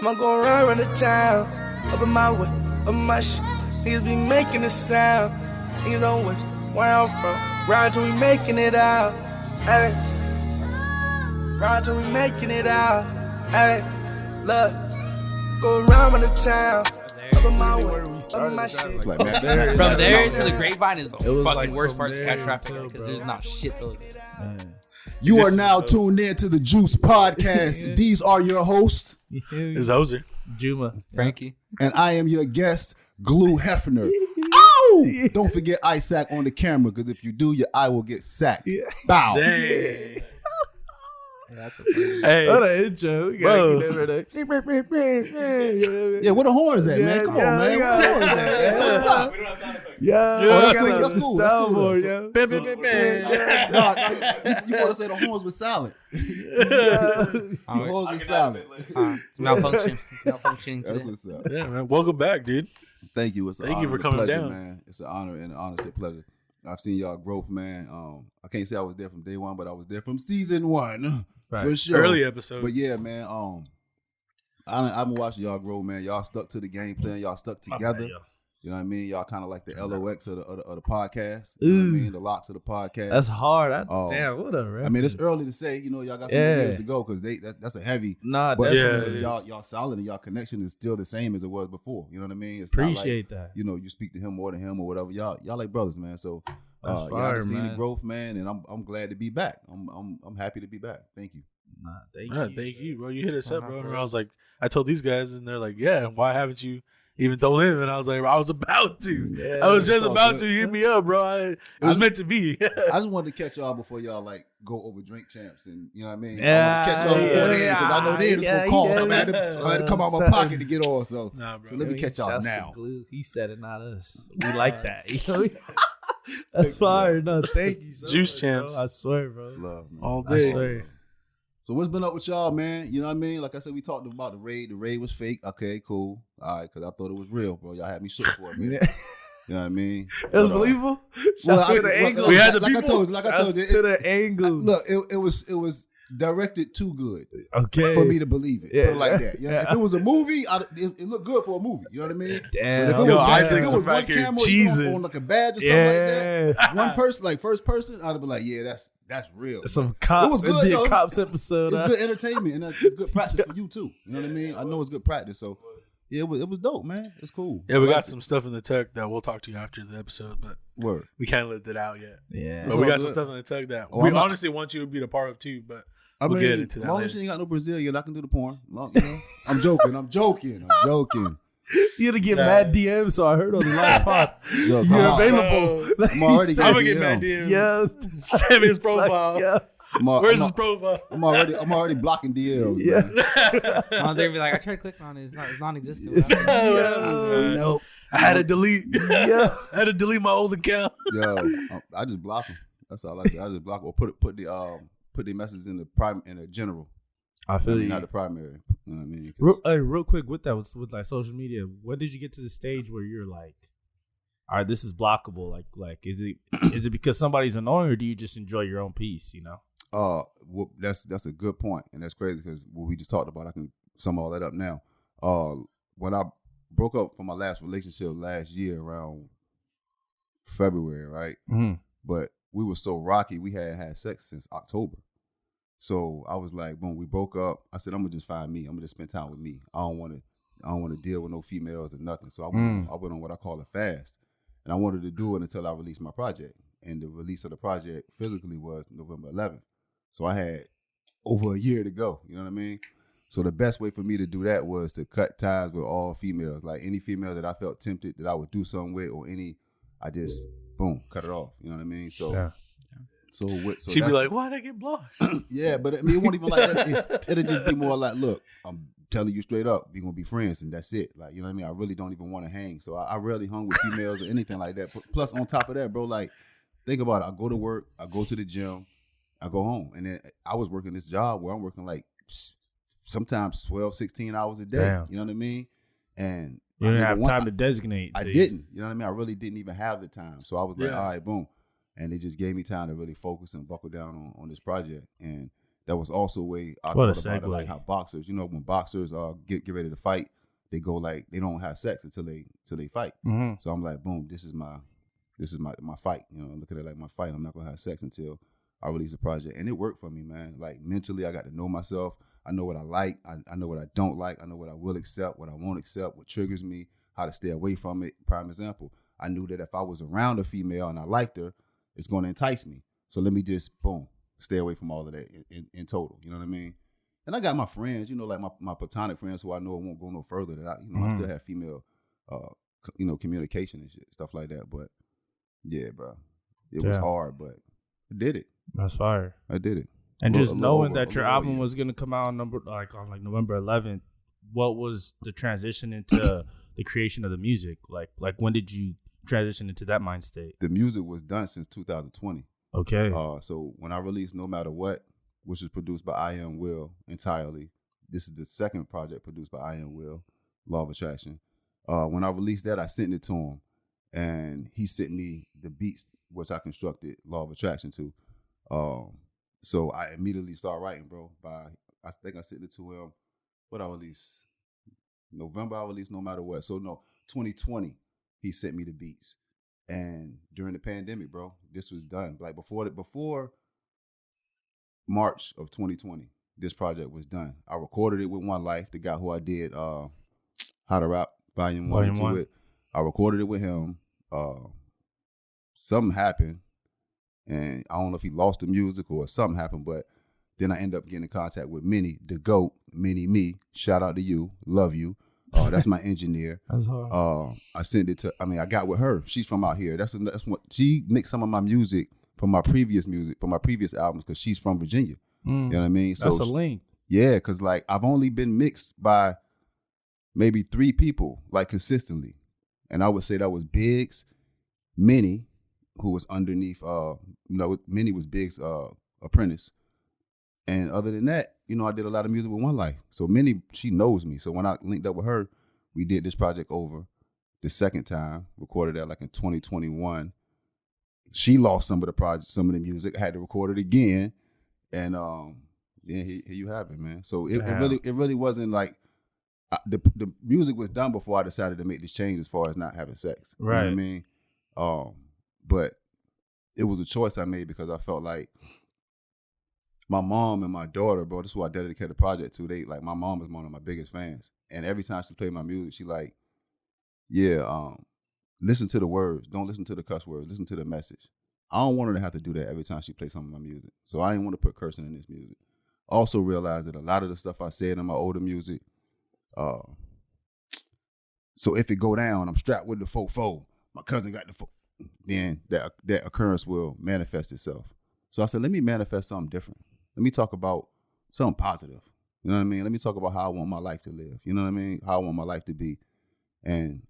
I'ma go around the town, up in my way, up in my shit. Niggas be making a sound. Niggas don't wish where I'm from. Ride till we making it out. Ay. Ride till we making it out. Ay. Look, go around the town. Up in my way, up in my shit. From there to the Grapevine is the fucking worst part to catch traffic because there's not shit to look at. You are now tuned in to the Juice Podcast. These are your hosts. It's Hoser, Juma, Frankie, and I am your guest, Glue Hefner. Oh! Don't forget Isaac on the camera, because if you do, your eye will get sacked. Bow. Dang. That's a funny. Hey, what an intro. bro. Yeah, where the horns at, man? Come on, man. Where the horns at, man? What's up? Yeah, That's cool. Soundboard, That's cool. You want to say the horns were silent. The horns were silent. It's malfunctioning That's today. what's up. Yeah, man. Welcome back, dude. Thank you. Thank you for coming pleasure, down, man. It's an honor and an honest pleasure. I've seen y'all growth, man. I can't say I was there from day one, but I was there from season one for sure. Early episodes. But yeah, man. I've been watching y'all grow, man. Y'all stuck to the game plan. Y'all stuck together. You know what I mean? Y'all kind of like the LOX of the podcast. You know what I mean? The locks of the podcast. That's hard. Damn, what a reference. I mean, it's early to say. You know, y'all got some years to go because that's a heavy. Nah, but definitely. y'all solid and y'all connection is still the same as it was before. You know what I mean? It's Appreciate not like, that. You know, you speak to him more than him or whatever. Y'all like brothers, man. So That's y'all fire, can see the man. growth, man, and I'm glad to be back. I'm happy to be back. Thank you. Nah, Thank you, bro. You hit us up, bro. And I was like, I told these guys, and they're like, yeah, why haven't you even told him? And I was like, I was about to. Yeah, I was just all about good. to. Hit me up, bro. It was meant to be. I just wanted to catch y'all before y'all like go over drink champs and you know what I mean. Yeah, I wanted to catch y'all before then because I know then it's gonna call. So I had to come out my Something. pocket to get on. So, Nah, bro. so let me catch y'all Shouts to now. Glue. He said it, not us. We like that. You know? That's fire. No, thank you. So Juice much, champs. bro. I swear, bro. Love, man. All I day. swear. So what's been up with y'all, man? You know what I mean? Like I said, we talked about the raid. The raid was fake. Okay, cool. All right, because I thought it was real, bro. Y'all had me shook for a minute. You know what I mean? It was But, believable. well, Shout to the angle. We had the like I people. told you, to the angles. look, it was directed too good Okay. for me to believe it. Yeah. Put it like that. Yeah. If it was a movie, it looked good for a movie. You know what I mean? Damn. But if it Yo, was, Isaac's if it was back one here camera cheesing. on like a badge or something like that, Yeah. one person, like first person, I'd have been like, yeah, that's real. Some cops. It was good, It'd be though. a cops episode. It's good entertainment and it's good practice for you too. You know what I mean? I know it's good practice. So yeah, it was dope, man. It's cool. Yeah, we I got liked some stuff in the tech that we'll talk to you after the episode, but it. Word. we can't let that out yet. Yeah. But It's we all got some good. stuff in the tech that Oh, we I'm not- honestly want you to be the part of too, but I we'll mean, get into that as long as later. you ain't got no Brazilian, I can do the porn. You know? I'm joking. You had to get mad DMs, so I heard on the last pod. Yo, You're come on. available. I'm already I'm gonna getting get mad DMs. DMs. Yeah. Send me his It's like, profile. yeah. Where's his profile? I'm already blocking DMs. Yeah. man. They'd be like, I tried clicking on it. It's non-existent. Nope. I had to delete. Yeah. I had to delete my old account. Yo, I just block them. That's all I do. I just block 'em or put the message in the general. I feel you. Not the primary. You know what I mean? 'Cause- Real quick with that, with like social media, when did you get to the stage where you're like, all right, this is blockable? Like, is it because somebody's annoying, or do you just enjoy your own peace? You know? Well, that's a good point, and that's crazy because what we just talked about, I can sum all that up now. When I broke up from my last relationship last year around February, right? Mm-hmm. But we were so rocky, we hadn't had sex since October. So I was like, boom, we broke up. I said, I'm gonna just find me. I'm gonna just spend time with me. I don't want to deal with no females or nothing. So I went on what I call a fast, and I wanted to do it until I released my project. And the release of the project physically was November 11th. So I had over a year to go. You know what I mean? So the best way for me to do that was to cut ties with all females. Like any female that I felt tempted that I would do something with, or I just boom, cut it off. You know what I mean? So. Yeah. So She'd be like, why'd I get blocked? yeah, but I mean, it won't even like that. It'll just be more like, look, I'm telling you straight up, we're going to be friends, and that's it. Like, you know what I mean? I really don't even want to hang. So I rarely hung with females or anything like that. Plus, on top of that, bro, like, think about it. I go to work, I go to the gym, I go home. And then I was working this job where I'm working like sometimes 12, 16 hours a day. Damn. You know what I mean? And You didn't have time to designate. I didn't. You know what I mean? I really didn't even have the time. So I was like, all right, boom. And it just gave me time to really focus and buckle down on this project. And that was also a way I What a thought about it, like segue. how boxers, you know, when boxers get ready to fight, they go like they don't have sex until they fight. Mm-hmm. So I'm like, boom, this is my fight. You know, look at it like my fight. I'm not gonna have sex until I release a project, and it worked for me, man. Like mentally, I got to know myself. I know what I like. I know what I don't like. I know what I will accept, what I won't accept, what triggers me, how to stay away from it. Prime example, I knew that if I was around a female and I liked her, it's going to entice me. So let me just, boom, stay away from all of that in total. You know what I mean? And I got my friends, you know, like my platonic friends who I know won't go no further. That I still have female, communication and shit, stuff like that. But yeah, bro, it was hard, but I did it. That's fire. I did it. And just knowing that your album was gonna come out on November 11th, what was the transition into the creation of the music? Like when did you transition into that mind state? The music was done since 2020. Okay. So when I released No Matter What, which is produced by I Am Will entirely, this is the second project produced by I Am Will, Law of Attraction. When I released that, I sent it to him, and he sent me the beats which I constructed Law of Attraction to. So I immediately started writing, bro. I think I sent it to him. What I released? November, I released No Matter What. So no, 2020, he sent me the beats. And during the pandemic, bro, this was done. Like before March of 2020, this project was done. I recorded it with One Life, the guy who I did How to Rap Volume 1 and 2 with. I recorded it with him. Something happened. And I don't know if he lost the music or something happened, but then I end up getting in contact with Minnie, the GOAT, Minnie Me. Shout out to you. Love you. That's my engineer. That's hard. I sent it to, I got with her. She's from out here. That's what she mixed some of my music from my previous albums, because she's from Virginia. You know what I mean? So that's a link. Yeah, because like I've only been mixed by maybe 3 people, like consistently. And I would say that was Biggs, Minnie, who was underneath, Minnie was Big's apprentice. And other than that, I did a lot of music with One Life. So Minnie, she knows me. So when I linked up with her, we did this project over the second time, recorded that like in 2021. She lost some of the music. I had to record it again. And here you have it, man. So it really wasn't like, the music was done before I decided to make this change as far as not having sex. Right. You know what I mean? But it was a choice I made because I felt like my mom and my daughter, bro, this is who I dedicated the project to. My mom is one of my biggest fans. And every time she played my music, she like, listen to the words. Don't listen to the cuss words. Listen to the message. I don't want her to have to do that every time she plays some of my music. So I didn't want to put cursing in this music. Also realized that a lot of the stuff I said in my older music, so if it go down, I'm strapped with the 4-4. My cousin got the 4. Then that occurrence will manifest itself. So I said, let me manifest something different. Let me talk about something positive. You know what I mean? Let me talk about how I want my life to live. You know what I mean? How I want my life to be. And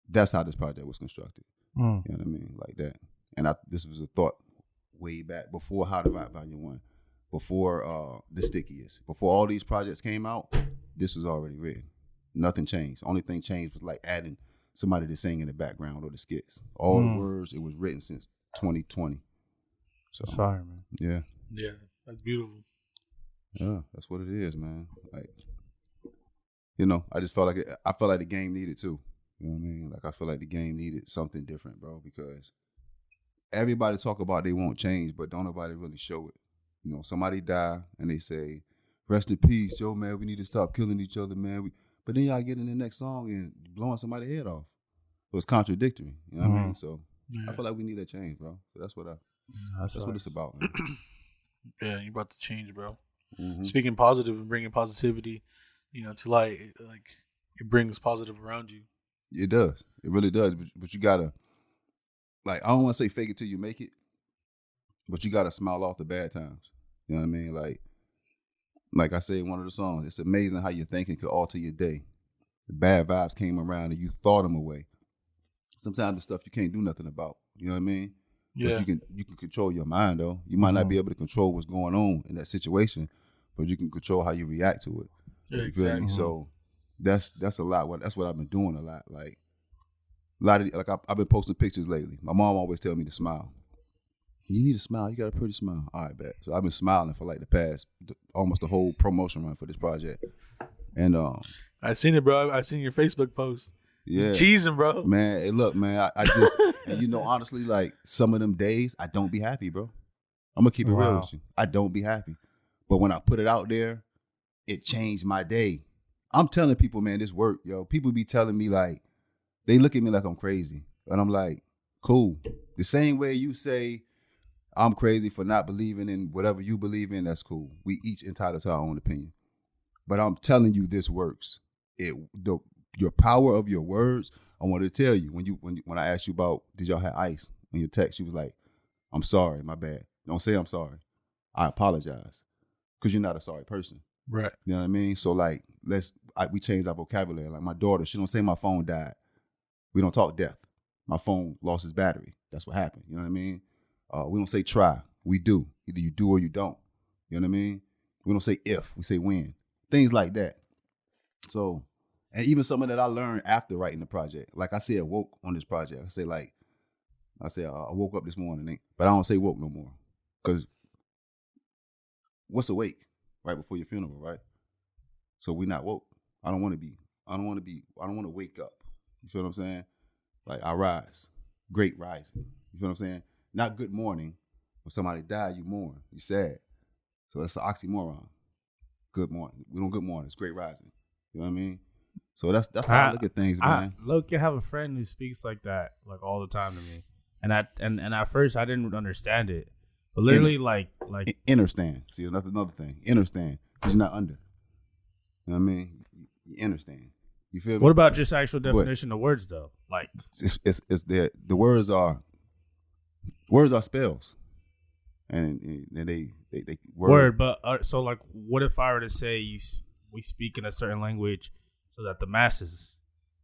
that's how this project was constructed. You know what I mean? Like that. And this was a thought way back before How to Rap Volume 1, before The Stickiest, before all these projects came out, this was already written. Nothing changed. Only thing changed was like adding somebody to sing in the background or the skits. All the words, it was written since 2020. So sorry, man. Yeah. Yeah, that's beautiful. Yeah, that's what it is, man. Like, I just felt like the game needed too. You know what I mean? Like I feel like the game needed something different, bro, because everybody talk about they won't change, but don't nobody really show it. Somebody die and they say, rest in peace, yo, man, we need to stop killing each other, man. But then y'all get in the next song and blowing somebody's head off. So it's contradictory. You know what I mean? So I feel like we need a change, bro. So that's what it's about, man. Yeah, you about to change, bro. Mm-hmm. Speaking positive and bringing positivity, to light, it brings positive around you. It does. It really does. But you gotta, like, I don't want to say fake it till you make it, but you gotta smile off the bad times. You know what I mean? Like I say in one of the songs, it's amazing how your thinking could alter your day. The bad vibes came around and you thought them away. Sometimes the stuff you can't do nothing about. You know what I mean? Yeah. But you can control your mind though. You might not be able to control what's going on in that situation, but you can control how you react to it. Yeah, You feel me? exactly. So that's a lot. That's what I've been doing a lot. Like I've been posting pictures lately. My mom always tell me to smile. You need to smile. You got a pretty smile. All right, bet. So I've been smiling for like the past almost the whole promotion run for this project. And I seen it, bro. I seen your Facebook post. yeah, Cheesing, bro. man. Hey, look, man. I just and you know honestly, like some of them days, I don't be happy, bro. I'm gonna keep it real with you. I don't be happy, but when I put it out there, it changed my day. I'm telling people, man, this work, yo. People be telling me like they look at me like I'm crazy, and I'm like, cool. The same way you say I'm crazy for not believing in whatever you believe in, that's cool. We each entitled to our own opinion. But I'm telling you this works. Your power of your words, I wanted to tell you, when I asked you about did y'all have ice on your text, you was like, I'm sorry, my bad. Don't say I'm sorry. I apologize. Because you're not a sorry person. Right. You know what I mean? So like we changed our vocabulary. Like my daughter, she don't say my phone died. We don't talk death. My phone lost its battery. That's what happened. You know what I mean? We don't say try. We do. Either you do or you don't. You know what I mean? We don't say if. We say when. Things like that. So, and even something that I learned after writing the project. Like I said, woke on this project. I woke up this morning, but I don't say woke no more. Because what's awake? Right before your funeral, right? So we not woke. I don't want to wake up. You feel what I'm saying? Like I rise. Great rising. You feel what I'm saying? Not good morning. When somebody died, you mourn. You sad. So that's an oxymoron. Good morning. We don't good morning. It's great rising. You know what I mean? So that's how I look at things, man. Look, you have a friend who speaks like that, like all the time to me. And at first I didn't understand it. But literally like understand. See, another thing. Understand. Because you're not under. You know what I mean? You understand. You feel me? What about just actual definition of words though? Like it's the words are spells. And they words. Word, but so like what if I were to say we speak in a certain language so that the masses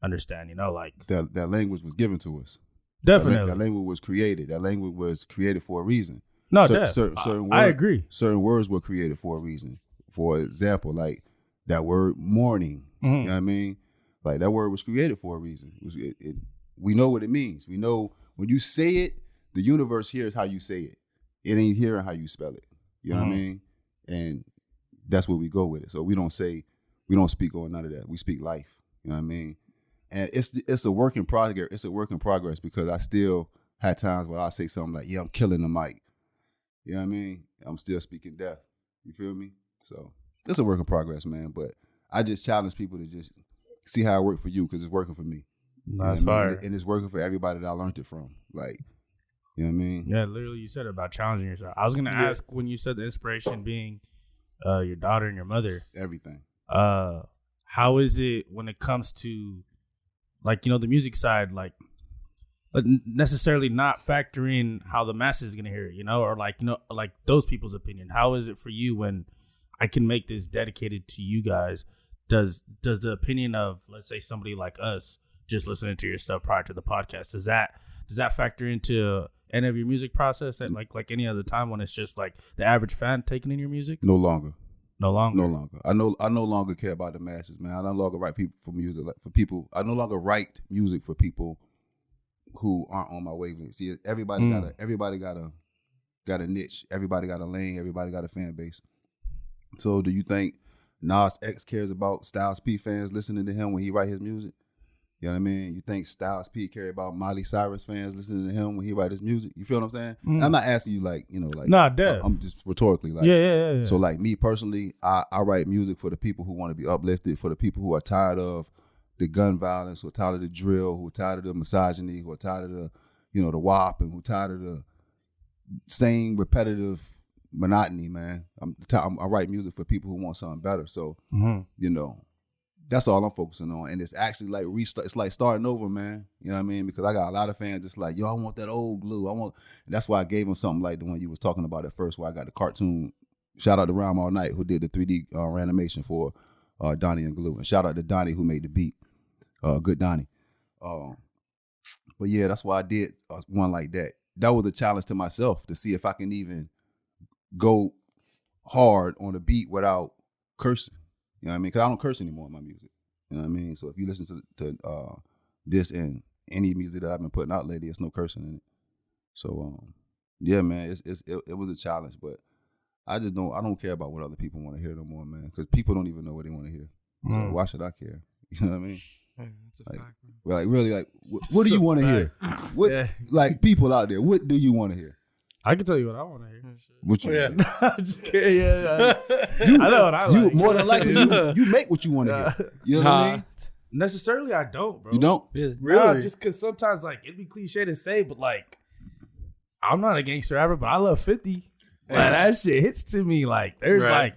understand, you know, like that language was given to us. Definitely. That language was created. That language was created for a reason. No, certain words, I agree. Certain words were created for a reason. For example, like that word morning. Mm-hmm. You know what I mean? Like that word was created for a reason. We know what it means. We know when you say it, the universe hears how you say it. It ain't hearing how you spell it. You know what I mean? And that's where we go with it. So we don't speak on none of that. We speak life. You know what I mean? And it's a work in progress. It's a work in progress because I still had times where I say something like, yeah, I'm killing the mic. You know what I mean? I'm still speaking death. You feel me? So it's a work in progress, man. But I just challenge people to just see how it worked for you because it's working for me. That's fire. And it's working for everybody that I learned it from. Like, you know what I mean? Yeah, literally you said it about challenging yourself. I was going to ask when you said the inspiration being your daughter and your mother. Everything. How is it when it comes to, like, you know, the music side, like necessarily not factoring how the masses is going to hear it, you know, or like, you know, like those people's opinion. How is it for you when I can make this dedicated to you guys? Does the opinion of, let's say, somebody like us just listening to your stuff prior to the podcast, does that factor into any of your music process at like any other time when it's just like the average fan taking in your music? No longer. I no longer care about the masses, man. I no longer write people for music for people. I no longer write music for people who aren't on my wavelength. See, everybody got a niche. Everybody got a lane. Everybody got a fan base. So, do you think Nas X cares about Styles P fans listening to him when he write his music? You know what I mean? You think Styles P care about Miley Cyrus fans listening to him when he write his music? You feel what I'm saying? I'm not asking you like, you know, like, nah, dead. I'm just rhetorically like, yeah. So like me personally, I write music for the people who want to be uplifted, for the people who are tired of the gun violence, who are tired of the drill, who are tired of the misogyny, who are tired of the, you know, the WAP, and who are tired of the same repetitive monotony, man. I write music for people who want something better. So, you know, that's all I'm focusing on. And it's actually like it's like starting over, man. You know what I mean? Because I got a lot of fans that's like, yo, I want that old glue. And that's why I gave them something like the one you was talking about at first, where I got the cartoon. Shout out to Rhyme All Night, who did the 3D animation for Donnie and Glue. And shout out to Donnie, who made the beat. Good Donnie. But yeah, that's why I did one like that. That was a challenge to myself to see if I can even go hard on a beat without cursing. You know what I mean? Because I don't curse anymore in my music. You know what I mean? So if you listen to this and any music that I've been putting out lately, there's no cursing in it. So Yeah, man, it was a challenge, but I don't care about what other people want to hear no more, man, because people don't even know what they want to hear. So why should I care? You know what I mean? That's a fact, bro. Like really, like what do you want to hear? What like people out there? What do you want to hear? I can tell you what I want to hear. What you? Just kidding. I know what I like. You more than likely you make what you want to hear. You know what I mean? Necessarily, I don't, bro. You don't? Yeah. Really? Nah, just because sometimes, like, it'd be cliche to say, but like, I'm not a gangster rapper, but I love 50. Like, that shit hits to me. Like, there's like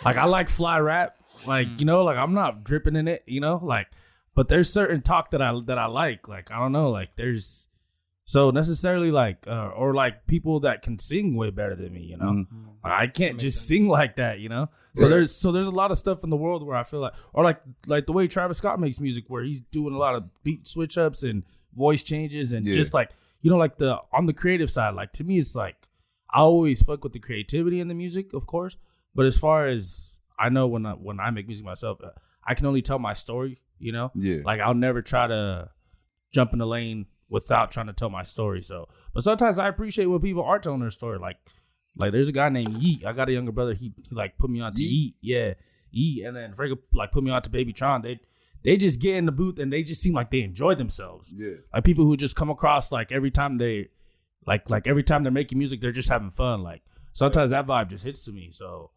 I like fly rap. Like, you know, like I'm not dripping in it. You know, like, but there's certain talk that I like. Like, I don't know. Like, there's so necessarily like or like people that can sing way better than me. You know, like, I can't just sing like that. You know. So there's a lot of stuff in the world where I feel like, or like the way Travis Scott makes music, where he's doing a lot of beat switch ups and voice changes and just like, you know, like on the creative side, like to me, it's like I always fuck with the creativity in the music, of course. But as far as I know, when I make music myself, I can only tell my story. You know, like I'll never try to jump in the lane without trying to tell my story. So, but sometimes I appreciate when people are telling their story, like there's a guy named Yeet. I got a younger brother. He like put me on to Yeet. Yeah, Yeet. And then Frega like put me on to Baby Tron. They just get in the booth and they just seem like they enjoy themselves. Yeah. Like people who just come across like every time they like every time they're making music, they're just having fun. Like sometimes that vibe just hits to me. So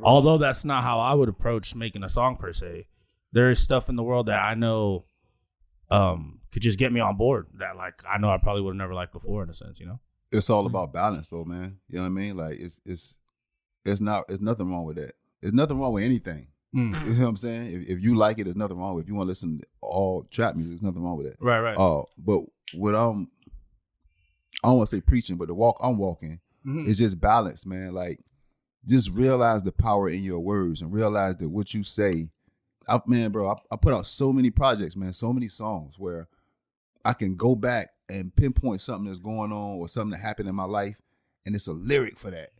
although that's not how I would approach making a song per se, there is stuff in the world that I know could just get me on board that like I know I probably would have never liked before in a sense, you know? It's all about balance, though, man. You know what I mean? Like it's nothing wrong with that. There's nothing wrong with anything. You know what I'm saying? If you like it, there's nothing wrong with it. If you want to listen to all trap music, there's nothing wrong with it. Right. But what I don't want to say preaching, but the walk I'm walking is just balance, man. Like just realize the power in your words and realize that what you say. I put out so many projects, man, so many songs where I can go back and pinpoint something that's going on or something that happened in my life, and it's a lyric for that.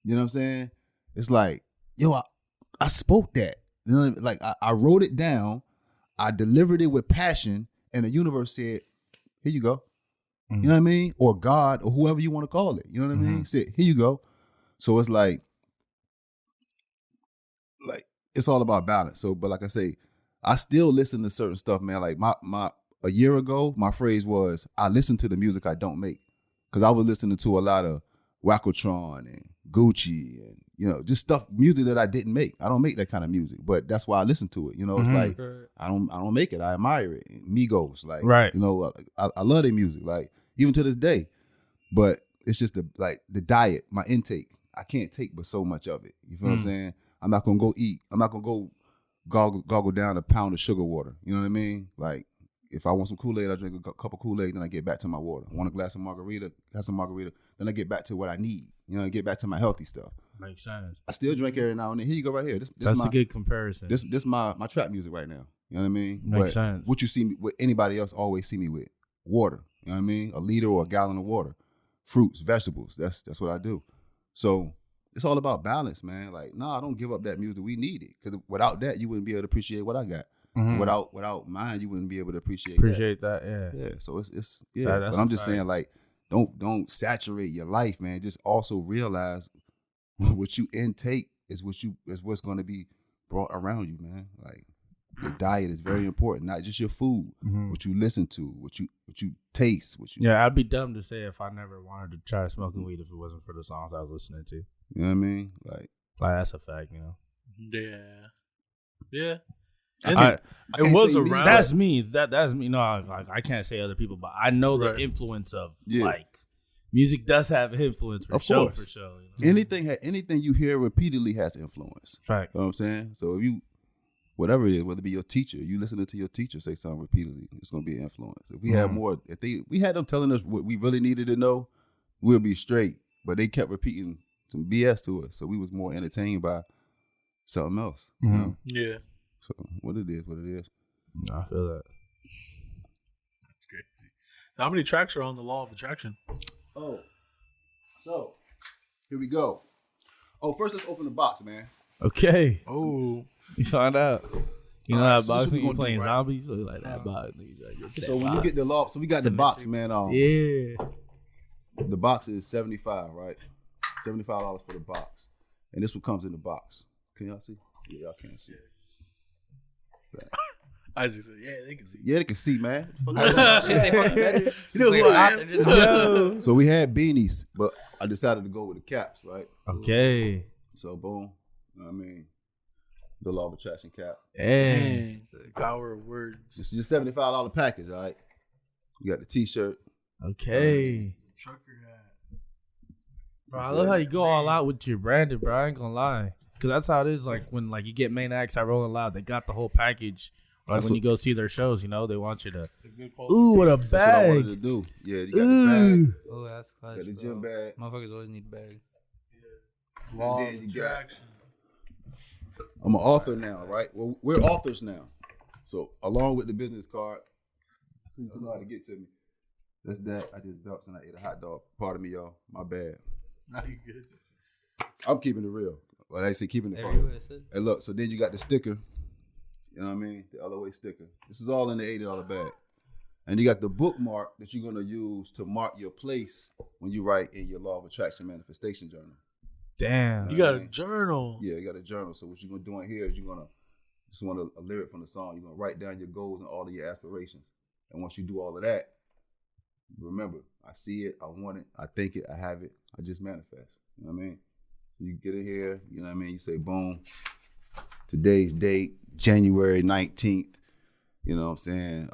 You know what I'm saying? It's like, yo, I spoke that. You know what I mean? Like I wrote it down, I delivered it with passion, and the universe said, here you go. You know what I mean? Or God, or whoever you want to call it. You know what I mean? Said, here you go. So it's like it's all about balance. So, but like I say, I still listen to certain stuff, man. Like a year ago, my phrase was, I listen to the music I don't make. Because I was listening to a lot of Wackotron and Gucci and, you know, just music that I didn't make. I don't make that kind of music, but that's why I listen to it. You know, it's like, I don't make it. I admire it. Migos, like, you know, I love their music, like, even to this day. But it's just the diet, my intake. I can't take but so much of it. You feel what I'm saying? I'm not going to go eat. I'm not going to go goggle down a pound of sugar water. You know what I mean? Like, if I want some Kool-Aid, I drink a cup of Kool-Aid, then I get back to my water. I want a glass of margarita, have some margarita, then I get back to what I need. You know, get back to my healthy stuff. Makes sense. I still drink every now and then. Here you go, right here. That's a good comparison. This my trap music right now. You know what I mean? Makes sense. What you see me, what anybody else always see me with, water. You know what I mean? A liter or a gallon of water, fruits, vegetables. That's what I do. So it's all about balance, man. Like, I don't give up that music. We need it, because without that, you wouldn't be able to appreciate what I got. Without mine, you wouldn't be able to appreciate that. Yeah. So it's but I'm just saying, like, don't saturate your life, man. Just also realize what you intake is what's going to be brought around you, man. Like, your diet is very important, not just your food. What you listen to, what you taste, I'd be dumb to say if I never wanted to try smoking weed if it wasn't for the songs I was listening to. You know what I mean? Like that's a fact, you know. Yeah. It was around. That's me. That's me. No, I can't say other people, but I know the influence of like music does have influence for sure. You know? Anything you hear repeatedly has influence. Fact. You know what I'm saying? So if you, whatever it is, whether it be your teacher, you listening to your teacher say something repeatedly, it's gonna be an influence. If we had more, we had them telling us what we really needed to know, we'll be straight. But they kept repeating some BS to us, so we was more entertained by something else. You know? Yeah. So what it is. I feel that. That's crazy. So how many tracks are on the Law of Attraction? Oh, so here we go. Oh, first let's open the box, man. Okay. Oh, you find out. You know that box when you playing right? zombies, so like that box. So when you get the law, so we got the box, man. Yeah. The box is $75, right? $75 for the box, and this one comes in the box. Can y'all see? Yeah, y'all can't see. Isaac said, "Yeah, they can see." Yeah, they can see, man. Shit, they fucking better. You know It's who like, I they're am? just not- So we had beanies, but I decided to go with the caps, right? Okay. So boom, you know what I mean, the law of attraction cap. Hey. Dang, power of words. It's just $75 package, all right? You got the T-shirt. Okay. Trucker hat. Bro, I love how you go all out with your branding, bro. I ain't gonna lie. Cause that's how it is. Like when like you get main acts at Rolling Loud, they got the whole package. Like when you go see their shows, you know, they want you to. Ooh, what a That's what I wanted bag! to do. Yeah, you got the bag. Oh, that's clutch, Got the bro. gym bag. Motherfuckers always need a bag. And then you got. I'm an author now, right? Well, we're authors now. So along with the business card, so you know how to get to me. That's that. I just belched and I ate a hot dog. Pardon me, y'all. My bad. Now you good. I'm keeping it real. Well, I say keeping it funny. Everywhere, sis. Hey, look. So then you got the sticker. You know what I mean? The LOA sticker. This is all in the $80 bag. And you got the bookmark that you're going to use to mark your place when you write in your law of attraction manifestation journal. Damn. You got a journal. Yeah, you got a journal. So what you're going to do in here is you're going to just want a lyric from the song. You're going to write down your goals and all of your aspirations. And once you do all of that, remember, I see it, I want it, I think it, I have it, I just manifest. You know what I mean? You get in here, you know what I mean? You say, boom, today's date, January 19th, you know what I'm saying?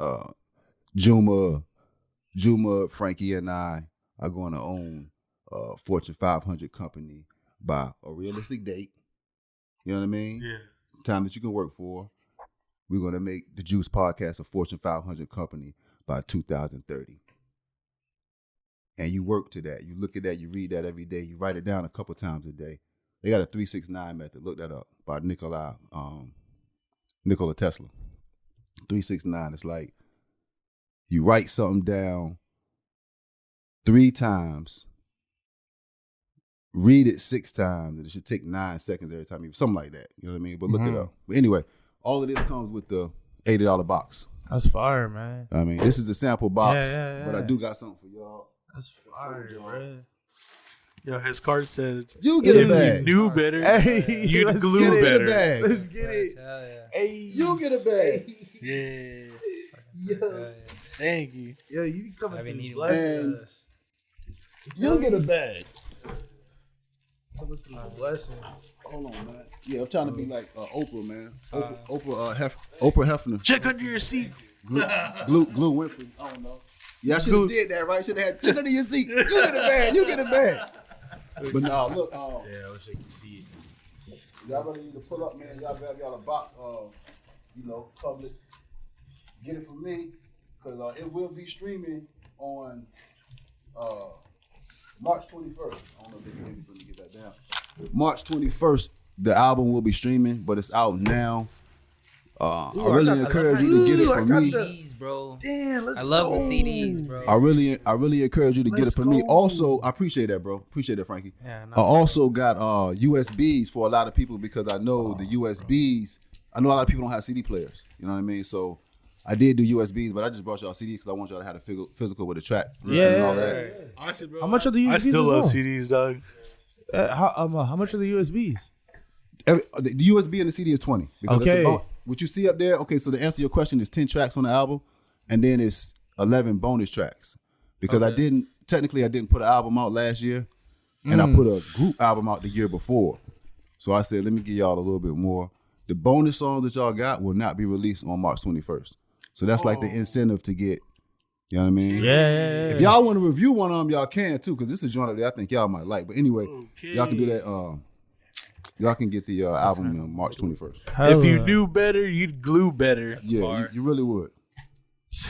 Juma, Frankie, and I are going to own a Fortune 500 company by a realistic date. You know what I mean? Yeah. Time that you can work for. We're going to make the Juice Podcast a Fortune 500 company by 2030. And you work to that. You look at that. You read that every day. You write it down a couple times a day. They got a 369 method. Look that up by Nikola Tesla. 369. It's like you write something down 3 times, read it 6 times, and it should take 9 seconds every time. Something like that. You know what I mean? But look it up. But anyway, all of this comes with the $80 box. That's fire, man. I mean, this is the sample box, Yeah. but I do got something for y'all. That's fire, bro. Yo, his card said, You get if a bag. you knew better, Hey, you'd let's glue Get better. a bag. Let's get it. Hell yeah. Hey, You get a bag. Yeah. Hell yeah. Thank you. yo, you be coming I've been through needing blessing one. us. You get a bag. Coming through blessing. Hold on, man. Yeah, I'm trying to be like Oprah, man. Oprah Hefner. Check under your seats. Glue Winfrey. I don't know. Yeah, I should have did that, right? Should have had check under your seat. You get a bag. You get a bag. But no, look. Yeah, I wish I could see it. Y'all really need to pull up, man. Y'all grab y'all a box of, public. Get it from me, because it will be streaming on March 21st. I don't know if they can hear me, so let me get that down. March 21st, the album will be streaming, but it's out now. I really encourage you to get it from me. CDs, bro. Damn, let's I love go. the CDs, bro. I really encourage you to get Let's it from me. go. Also, I appreciate that, bro. Appreciate that, Frankie. Yeah, no. I also got USBs for a lot of people because I know the USBs. I know a lot of people don't have CD players. You know what I mean? So I did do USBs, but I just brought y'all CDs because I want y'all to have a physical with a track. Yeah. And all of that. Honestly, bro, How much are the USBs I still as love well? CDs, dog. How much are the USBs? The USB and the CD is 20. Because Okay. it's about, what you see up there, okay, so to answer your question, is 10 tracks on the album, and then it's 11 bonus tracks. Because I didn't put an album out last year, and I put a group album out the year before. So I said, let me give y'all a little bit more. The bonus songs that y'all got will not be released on March 21st. So that's like the incentive to get, you know what I mean? Yeah. If y'all want to review one of them, y'all can too, because this is a joint that I think y'all might like. But anyway, y'all can do that. Y'all can get the album on March 21st. If you knew better, you'd glue better. Yeah, you really would.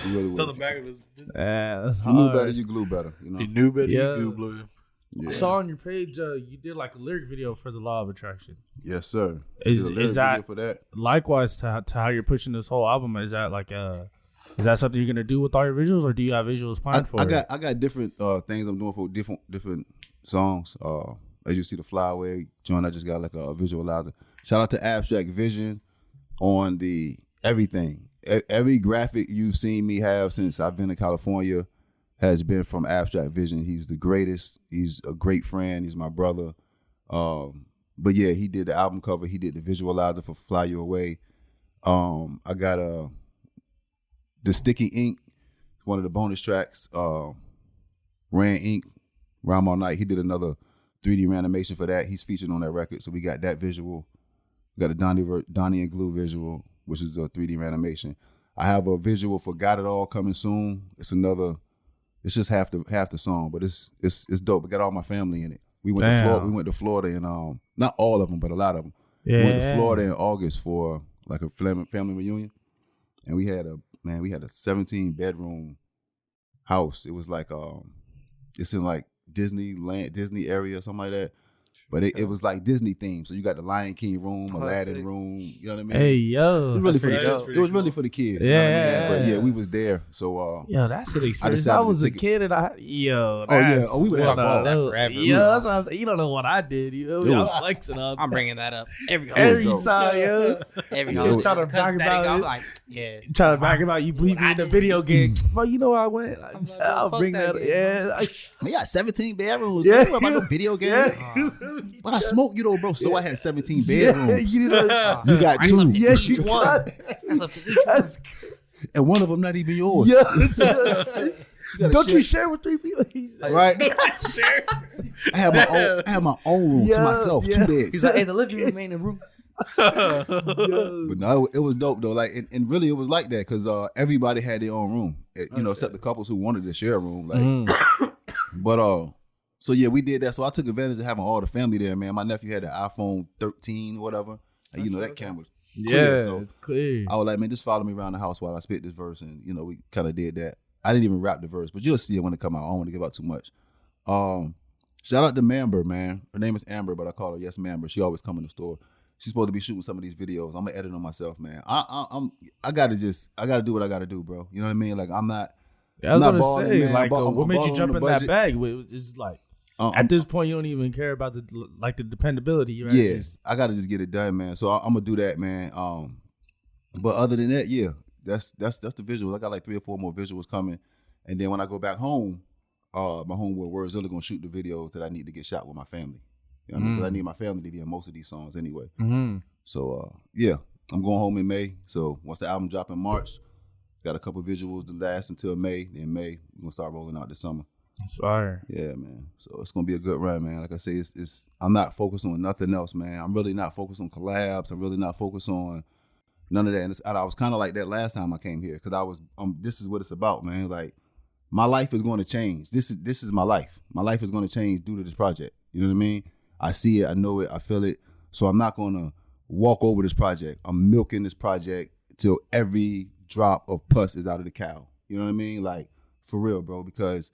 You really would. Tell the back of his. That's If you knew hard. better, you glue better. You know. You knew better, Yeah. you glue better. Yeah. I saw on your page you did like a lyric video for the Law of Attraction. Yes, sir. Is Did a lyric that video for that? likewise to how you're pushing this whole album? Is that like is that something you're gonna do with all your visuals, or do you have visuals planned for it? I got different things I'm doing for different songs. As you see the Flyaway joint, I just got like a visualizer. Shout out to Abstract Vision on the everything. Every graphic you've seen me have since I've been in California has been from Abstract Vision. He's the greatest. He's a great friend. He's my brother. But yeah, he did the album cover. He did the visualizer for Fly You Away. I got the Sticky Ink, one of the bonus tracks. Ran Ink, Rhyme All Night. He did another 3D animation for that. He's featured on that record. So we got that visual. We got a Donnie and Glue visual, which is a 3D animation. I have a visual for Got It All coming soon. It's just half the song, but it's dope. We got all my family in it. We went to Florida and not all of them, but a lot of them. Yeah. We went to Florida in August for like a family reunion, and we had a 17-bedroom house. It was like it's in like Disney area or something like that. But it was like Disney themed. So you got the Lion King room, Aladdin room, you know what I mean? Hey, yo. It was really for the kids. Yeah. You know what I mean? But yeah, we was there. So yo, that's an experience. I was a kid and we would have ball. That forever. Yo, that's what I was saying. You don't know what I did. You know, I'm flexing up. I'm bringing that up every time, yo. Every time. Trying to brag about it. I'm like, yeah. Trying to brag about you bleep me in the video game. Bro, you know where I went. I'll bring that up. Yeah. We got 17 bedrooms. Yeah. About no video game. Yeah. But I smoked, bro. So I had 17 bedrooms. You got I two. slept in Yeah, each you one. got- I slept in each one. And one of them not even yours. Yeah. gotta Don't you share with 3 people? Right? I have my own room to myself, 2 beds. He's like, hey, the living room ain't a room. But no, it was dope though. Like, and really, it was like that because everybody had their own room, except the couples who wanted to share a room. Like, but so yeah, we did that. So I took advantage of having all the family there, man. My nephew had an iPhone 13 or whatever, and that camera. Clear, Yeah, so it's clear. I was like, man, just follow me around the house while I spit this verse, and we kind of did that. I didn't even rap the verse, but you'll see it when it come out. I don't want to give out too much. Shout out to Mamber, man. Her name is Amber, but I call her Yes Mamber. She always come in the store. She's supposed to be shooting some of these videos. I'm gonna edit them myself, man. I gotta do what I gotta do, bro. You know what I mean? Like I'm not. I was not gonna balling, say, man. like, what made you balling jump on in the that budget. bag? It's like at this point, you don't even care about the dependability. Right? Yeah, I gotta just get it done, man. So I'm gonna do that, man. But other than that, yeah, that's the visuals. I got like 3 or 4 more visuals coming, and then when I go back home, my homeboy Wordzilla gonna shoot the videos that I need to get shot with my family. You know what I mean? 'Cause I need my family to be in most of these songs anyway. Mm-hmm. So yeah, I'm going home in May. So once the album drop in March, got a couple visuals to last until May. Then May, we're gonna start rolling out this summer. That's fire. Yeah, man. So it's gonna be a good run, man. Like I say, it's I'm not focused on nothing else, man. I'm really not focused on collabs. I'm really not focused on none of that. And I was kind of like that last time I came here because I was. This is what it's about, man. Like my life is going to change. This is my life. My life is going to change due to this project. You know what I mean? I see it. I know it. I feel it. So I'm not gonna walk over this project. I'm milking this project till every drop of pus is out of the cow. You know what I mean? Like for real, bro. Because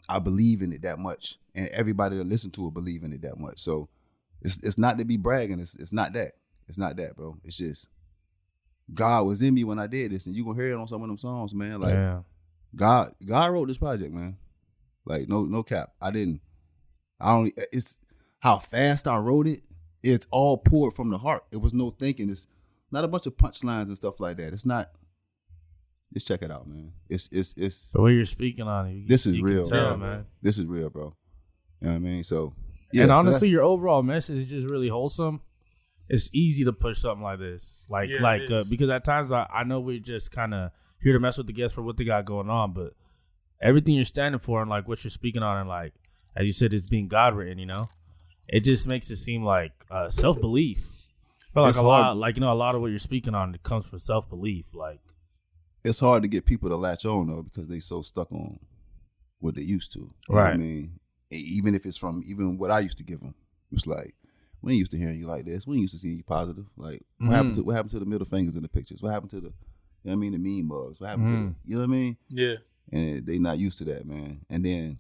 I believe in it that much, and everybody that listen to it believe in it that much. So it's not to be bragging. It's not that. It's not that, bro. It's just God was in me when I did this, and you gonna hear it on some of them songs, man. Like God wrote this project, man. Like no cap. It's how fast I wrote it. It's all poured from the heart. It was no thinking. It's not a bunch of punchlines and stuff like that. It's not. Just check it out, man. It's the way you're speaking on it. This is you real, can tell, bro. man. This is real, bro. You know what I mean? So yeah. And honestly, your overall message is just really wholesome. It's easy to push something like this, because at times I know we're just kind of here to mess with the guests for what they got going on, but everything you're standing for and like what you're speaking on, and like as you said, it's being God written. It just makes it seem like self belief. I feel like It's a hard. lot, a lot of what you're speaking on, it comes from self belief. Like it's hard to get people to latch on though because they so stuck on what they used to. You know what I mean, even if it's from even what I used to give them, it's like we ain't used to hearing you like this. We ain't used to seeing you positive. Like what happened to the middle fingers in the pictures? What happened to the the meme mugs? What happened to the, you know what I mean? Yeah. And they not used to that, man. And then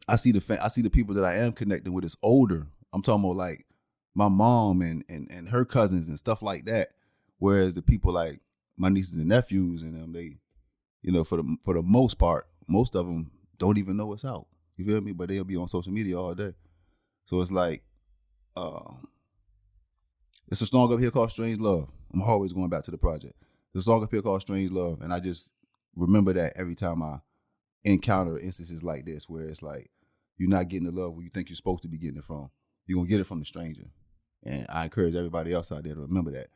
I see the people that I am connecting with is older. I'm talking about like my mom and her cousins and stuff like that. Whereas the people like my nieces and nephews and them, they, for the most part, most of them don't even know what's out. You feel me? But they'll be on social media all day. So it's like, it's a song up here called Strange Love. I'm always going back to the project. There's a song up here called Strange Love. And I just remember that every time I encounter instances like this where it's like you're not getting the love where you think you're supposed to be getting it from. You're gonna get it from the stranger. And I encourage everybody else out there to remember that.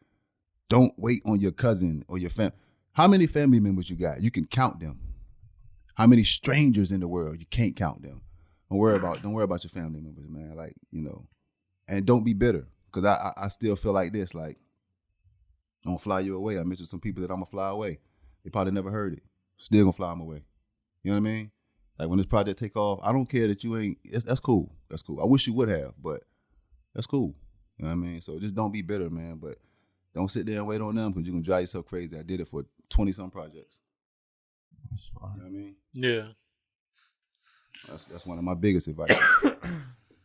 Don't wait on your cousin or your family. How many family members you got? You can count them. How many strangers in the world? You can't count them. Don't worry about your family members, man. Like, you know, and don't be bitter. Cause I still feel like this, like, I'm gonna fly you away. I mentioned some people that I'm gonna fly away. They probably never heard it. Still gonna fly them away. You know what I mean? Like when this project take off, I don't care that you ain't, that's cool. That's cool. I wish you would have, but that's cool. You know what I mean? So just don't be bitter, man. But don't sit there and wait on them because you can drive yourself crazy. I did it for 20-some projects. That's fine. You know what I mean? Yeah. That's one of my biggest advice.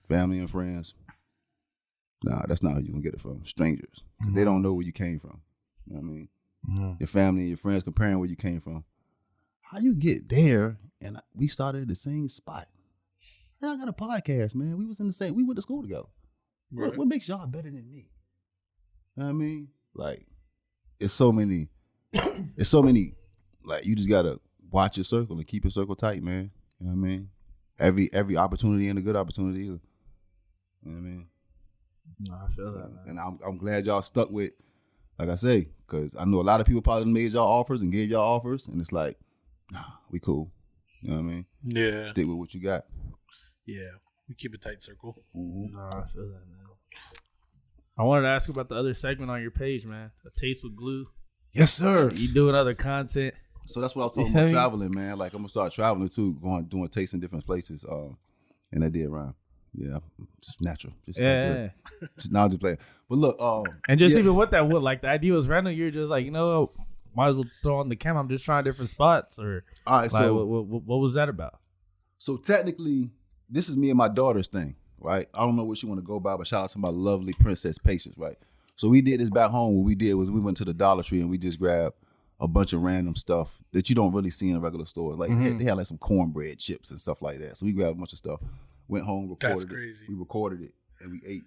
Family and friends. Nah, that's not how you can get it from. Strangers. Mm-hmm. They don't know where you came from. You know what I mean? Mm-hmm. Your family and your friends comparing where you came from. How you get there and we started at the same spot? I got a podcast, man. We went to school together. Right. What makes y'all better than me? You know what I mean? Like, it's so many, like, you just gotta watch your circle and keep your circle tight, man. You know what I mean? Every opportunity ain't a good opportunity either. You know what I mean? No, I feel that, man. And I'm glad y'all stuck with, like I say, because I know a lot of people probably made y'all offers and gave y'all offers, and it's like, nah, we cool. You know what I mean? Yeah. Stick with what you got. Yeah. We keep a tight circle. Mm-hmm. No, I feel that, man. I wanted to ask about the other segment on your page, man. A Taste with Glue. Yes, sir. You doing other content. So that's what I was talking about traveling, man. Like I'm gonna start traveling too, doing tastes in different places. And I did rhyme. Yeah, just natural. Just now just playing. But look, and just even with that, like the idea was random. You're just like, might as well throw on the camera. I'm just trying different spots. Or all right. Like, so what was that about? So technically, this is me and my daughter's thing, right? I don't know what she want to go by, but shout out to my lovely princess Patience, right? So we did this back home. What we did was we went to the Dollar Tree and we just grabbed a bunch of random stuff that you don't really see in a regular store. Like they had like some cornbread chips and stuff like that. So we grabbed a bunch of stuff, went home, recorded it. We recorded it and we ate.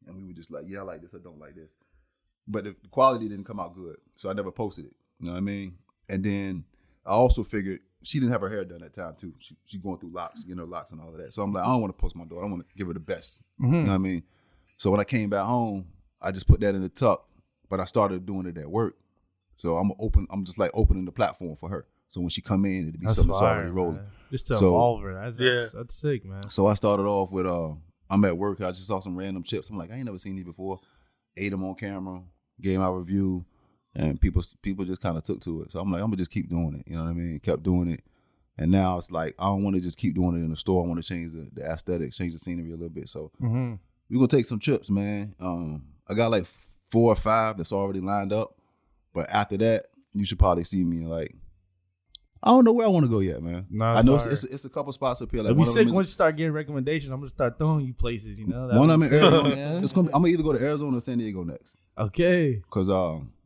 And we were just like, yeah, I like this, I don't like this. But the quality didn't come out good. So I never posted it. You know what I mean? And then I also figured she didn't have her hair done that time too. She going through locks, getting her locks and all of that. So I'm like, I don't want to post my daughter. I want to give her the best. You know what I mean? So when I came back home, I just put that in the tuck, but I started doing it at work. So I'm just like opening the platform for her. So when she come in, it'll be something that's already rolling. Man. Just to evolve her. That's sick, man. So I started off with, I'm at work. I just saw some random chips. I'm like, I ain't never seen these before. Ate them on camera, gave my review, and people just kind of took to it. So I'm like, I'm gonna just keep doing it. You know what I mean? Kept doing it. And now it's like, I don't want to just keep doing it in the store. I want to change the aesthetics, change the scenery a little bit. So we're gonna take some trips, man. I got like 4 or 5 that's already lined up. But after that, you should probably see me like, I don't know where I want to go yet, man. No, I know it's a couple spots up here. Like it'll be sick once you start getting recommendations. I'm gonna start throwing you places. One I'm in Arizona. I'm gonna either go to Arizona or San Diego next. Okay. Because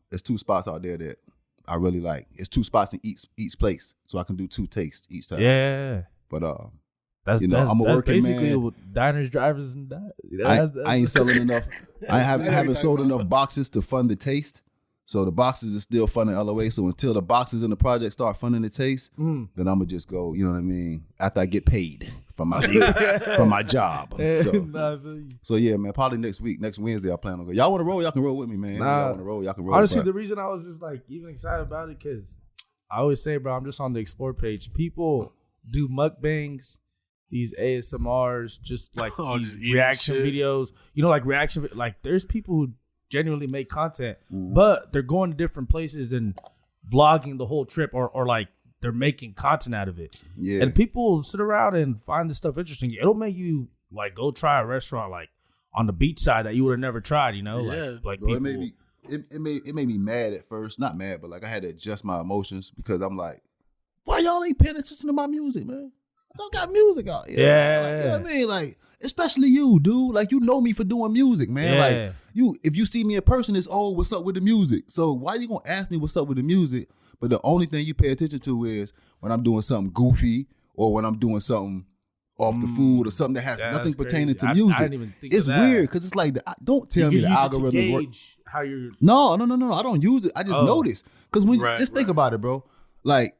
there's 2 spots out there that I really like. It's 2 spots in each place, so I can do 2 tastes each time. Yeah. But that's I'm a working basically man. What diners, drivers, and I ain't selling enough. I haven't sold enough boxes to fund the taste. So the boxes are still funding LOA. So until the boxes in the project start funding the taste, then I'm gonna just go. You know what I mean? After I get paid from my job. So yeah, man. Probably next Wednesday I plan on go. Y'all want to roll? Y'all can roll with me, man. Y'all want to roll? Y'all can roll. Honestly, the reason I was just like even excited about it because I always say, bro, I'm just on the explore page. People do mukbangs, these ASMRs, just like these reaction videos. Like reaction. Like there's people who genuinely make content, but they're going to different places and vlogging the whole trip or like they're making content out of it. Yeah. And people sit around and find this stuff interesting. It'll make you like go try a restaurant like on the beach side that you would have never tried, Yeah. Like people. It made me mad at first. Not mad, but like I had to adjust my emotions because I'm like, why y'all ain't paying attention to my music, man? I don't got music out here. Yeah. Like, you know what I mean? Like, especially you, dude. Like, you know me for doing music, man. Yeah. Like, if you see me in person, it's, what's up with the music? So why you gonna ask me what's up with the music? But the only thing you pay attention to is when I'm doing something goofy or when I'm doing something off the food or something that has nothing pertaining to music. I didn't even think it's of that. weird because it's like, don't tell me the algorithms work. How you're... No. I don't use it. I just notice. Because when just think about it, bro. Like,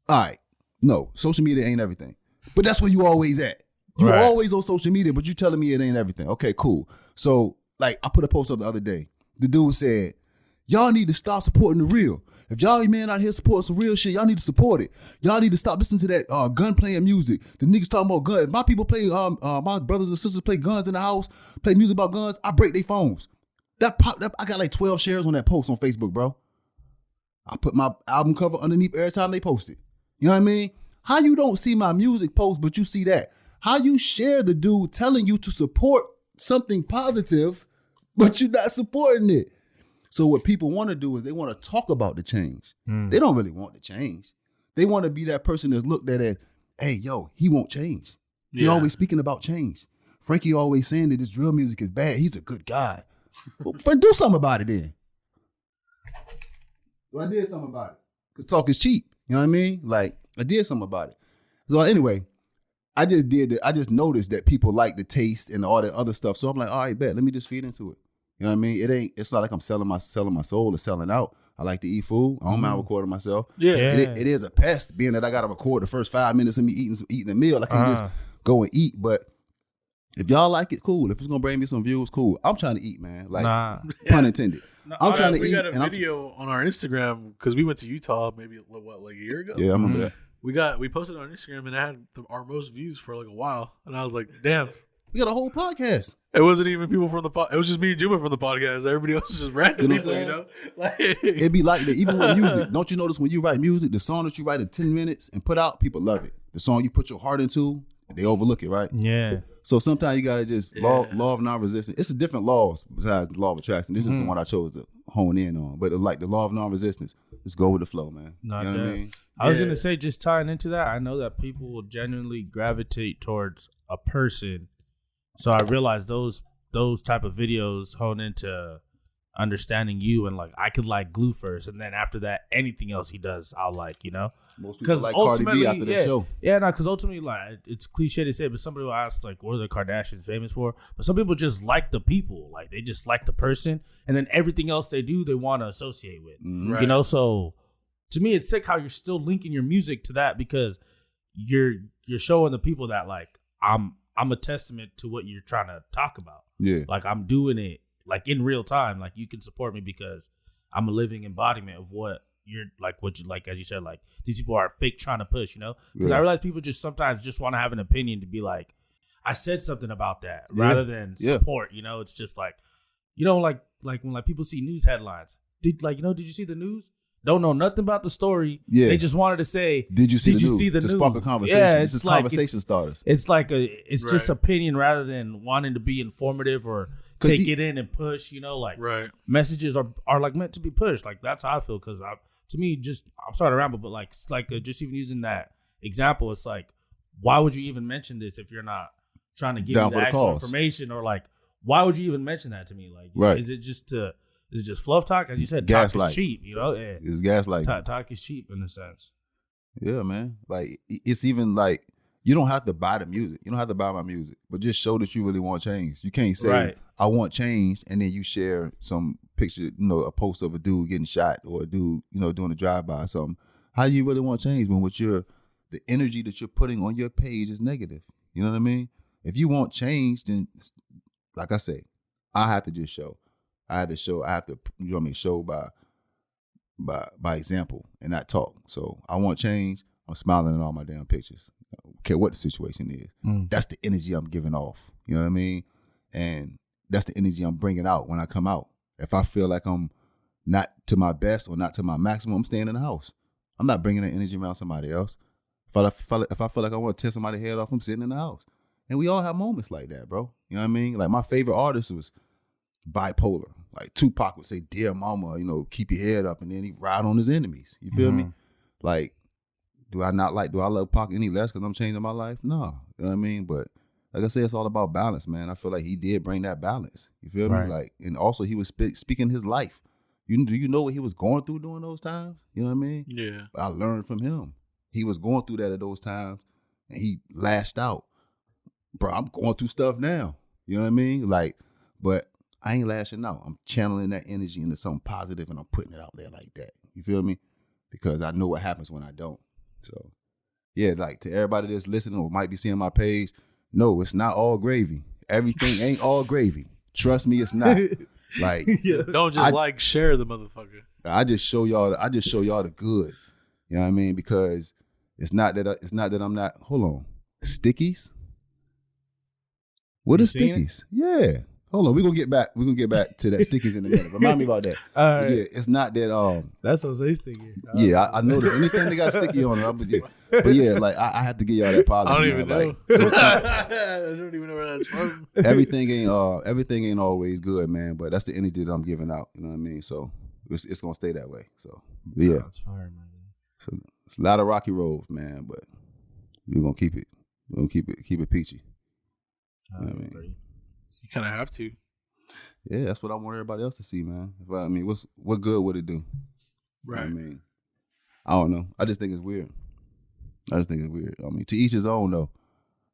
all right. No, social media ain't everything. But that's where you always at. You always on social media, but you telling me it ain't everything. Okay, cool. So, like, I put a post up the other day. The dude said, y'all need to start supporting the real. If y'all man out here supporting some real shit, y'all need to support it. Y'all need to stop listening to that gun playing music. The niggas talking about guns. My people play, my brothers and sisters play guns in the house, play music about guns. I break their phones. I got like 12 shares on that post on Facebook, bro. I put my album cover underneath every time they post it. You know what I mean? How you don't see my music post, but you see that? How you share the dude telling you to support something positive, but you're not supporting it? So what people want to do is they want to talk about the change. They don't really want the change. They want to be that person that's looked at as, hey, yo, he won't change. He always speaking about change. Frankie always saying that this drill music is bad. He's a good guy. Well, do something about it then. So I did something about it. Because talk is cheap. You know what I mean? Like, I did something about it. So anyway, I just noticed that people like the taste and all that other stuff. So I'm like, all right, bet. Let me just feed into it. You know what I mean? It's not like I'm selling my soul or selling out. I like to eat food. I don't mind recording myself. It is a pest, being that I got to record the first 5 minutes of me eating a meal. I can't just go and eat. But if y'all like it, cool. If it's going to bring me some views, cool. I'm trying to eat, man. Like, pun intended. I'm trying to eat. We got a video on our Instagram because we went to Utah maybe, like a year ago? Yeah, I remember that. We posted on Instagram and it had our most views for like a while. And I was like, damn. We got a whole podcast. It wasn't even people from the podcast. It was just me and Juma from the podcast. Everybody else was just random people, you know? Like, it'd be like that. Even with music. Don't you notice when you write music, the song that you write in 10 minutes and put out, people love it. The song you put your heart into, they overlook it, right? Yeah. So sometimes you got to just law of non-resistance. It's a different laws besides the law of attraction. This is the one I chose to hone in on. But like the law of non-resistance, just go with the flow, man. Not you know what I mean? I was going to say, just tying into that, I know that people will genuinely gravitate towards a person. So I realized those type of videos hone into understanding you, and like I could like Glue first, and then after that, anything else he does, I'll like, you know. Most people like Cardi B after that show. Yeah, no, because ultimately, like it's cliche to say, but somebody will ask like, what are the Kardashians famous for? But some people just like the people, like they just like the person, and then everything else they do, they want to associate with, Right. you know. So to me, it's sick how you're still linking your music to that because you're showing the people that like I'm a testament to what you're trying to talk about. Yeah. Like I'm doing it like in real time. Like you can support me because I'm a living embodiment of what you're like, as you said, like these people are fake trying to push, you know? Because I realize people just sometimes just want to have an opinion to be like, I said something about that rather than support, you know? It's just like, you know, like when like people see news headlines, did you see the news? Don't know nothing about the story. Yeah. They just wanted to say, Did you see the news? To spark a conversation. Yeah, it's like conversation starters. It's like it's just opinion rather than wanting to be informative or take it in and push, you know, like messages are like meant to be pushed. Like that's how I feel. Cause to me, I'm sorry to ramble, but like just even using that example, it's like, why would you even mention this if you're not trying to give me the actual information, or like, why would you even mention that to me? Like, is it just fluff talk? As you said, gaslight. Talk is cheap, you know? Yeah. It's gaslight. Talk is cheap in a sense. Yeah, man. Like, it's even like, you don't have to buy the music. You don't have to buy my music, but just show that you really want change. You can't say, I want change, and then you share some picture, you know, a post of a dude getting shot or a dude, you know, doing a drive-by or something. How do you really want change when the energy that you're putting on your page is negative? You know what I mean? If you want change, then, like I say, I have to just show. I have to, you know what I mean, show by example and not talk. So I want change. I'm smiling in all my damn pictures. I don't care what the situation is. That's the energy I'm giving off. You know what I mean? And that's the energy I'm bringing out when I come out. If I feel like I'm not to my best or not to my maximum, I'm staying in the house. I'm not bringing that energy around somebody else. If I feel like I want to tear somebody's head off, I'm sitting in the house. And we all have moments like that, bro. You know what I mean? Like my favorite artist was bipolar. Like Tupac would say, "Dear mama, you know, keep your head up," and then he ride on his enemies. You feel me? Like, do I love Pac any less because I'm changing my life? No. You know what I mean? But like I said, it's all about balance, man. I feel like he did bring that balance. You feel me? Like, and also he was speaking his life. Do you know what he was going through during those times? You know what I mean? Yeah. But I learned from him. He was going through that at those times, and he lashed out. Bro, I'm going through stuff now. You know what I mean? Like, but I ain't lashing out. I'm channeling that energy into something positive, and I'm putting it out there like that. You feel me? Because I know what happens when I don't. So yeah, like to everybody that's listening or might be seeing my page, no, it's not all gravy. Everything ain't all gravy. Trust me, it's not. Like, don't just share the motherfucker. I just show y'all the good. You know what I mean? Because it's not that I'm not. Hold on, stickies. What are stickies? Yeah. Hold on, we're gonna get back to that stickies in a minute. Remind me about that. All right. Yeah, it's not that that's Jose's sticky. Yeah, I noticed anything that got sticky on it. But yeah, like I have to give y'all that positive. I don't even know. Like, I don't even know where that's from. everything ain't always good, man. But that's the energy that I'm giving out. You know what I mean? So it's gonna stay that way. So yeah, that's fire, man. So it's a lot of rocky roads, man. But we're gonna keep it. We're gonna keep it peachy. You know what I mean? You kind of have to. Yeah, that's what I want everybody else to see, man. I mean, what good would it do? Right. You know what I mean, I don't know. I just think it's weird. I mean, to each his own, though.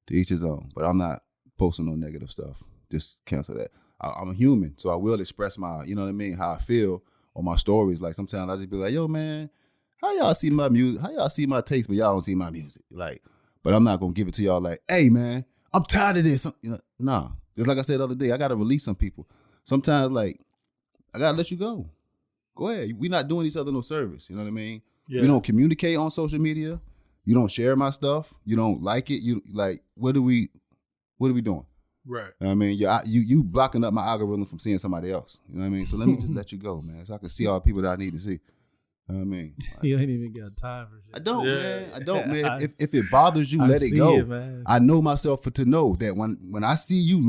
To each his own. But I'm not posting no negative stuff. Just cancel that. I'm a human, so I will express my, you know what I mean, how I feel on my stories. Like sometimes I just be like, yo, man, how y'all see my music? How y'all see my taste, but y'all don't see my music? Like, but I'm not gonna give it to y'all like, hey, man, I'm tired of this. You know, nah. Just like I said the other day, I gotta release some people. Sometimes, like, I gotta let you go. Go ahead. We not doing each other no service. You know what I mean? Yeah. We don't communicate on social media. You don't share my stuff. You don't like it. You like, what are we doing? Right. You know what I mean, you blocking up my algorithm from seeing somebody else. You know what I mean? So let me just let you go, man, so I can see all the people that I need to see. You know what I mean? Like, you ain't even got time for shit. I don't, man. I don't, man. If it bothers you, let it go. Man. I know myself to know that when I see you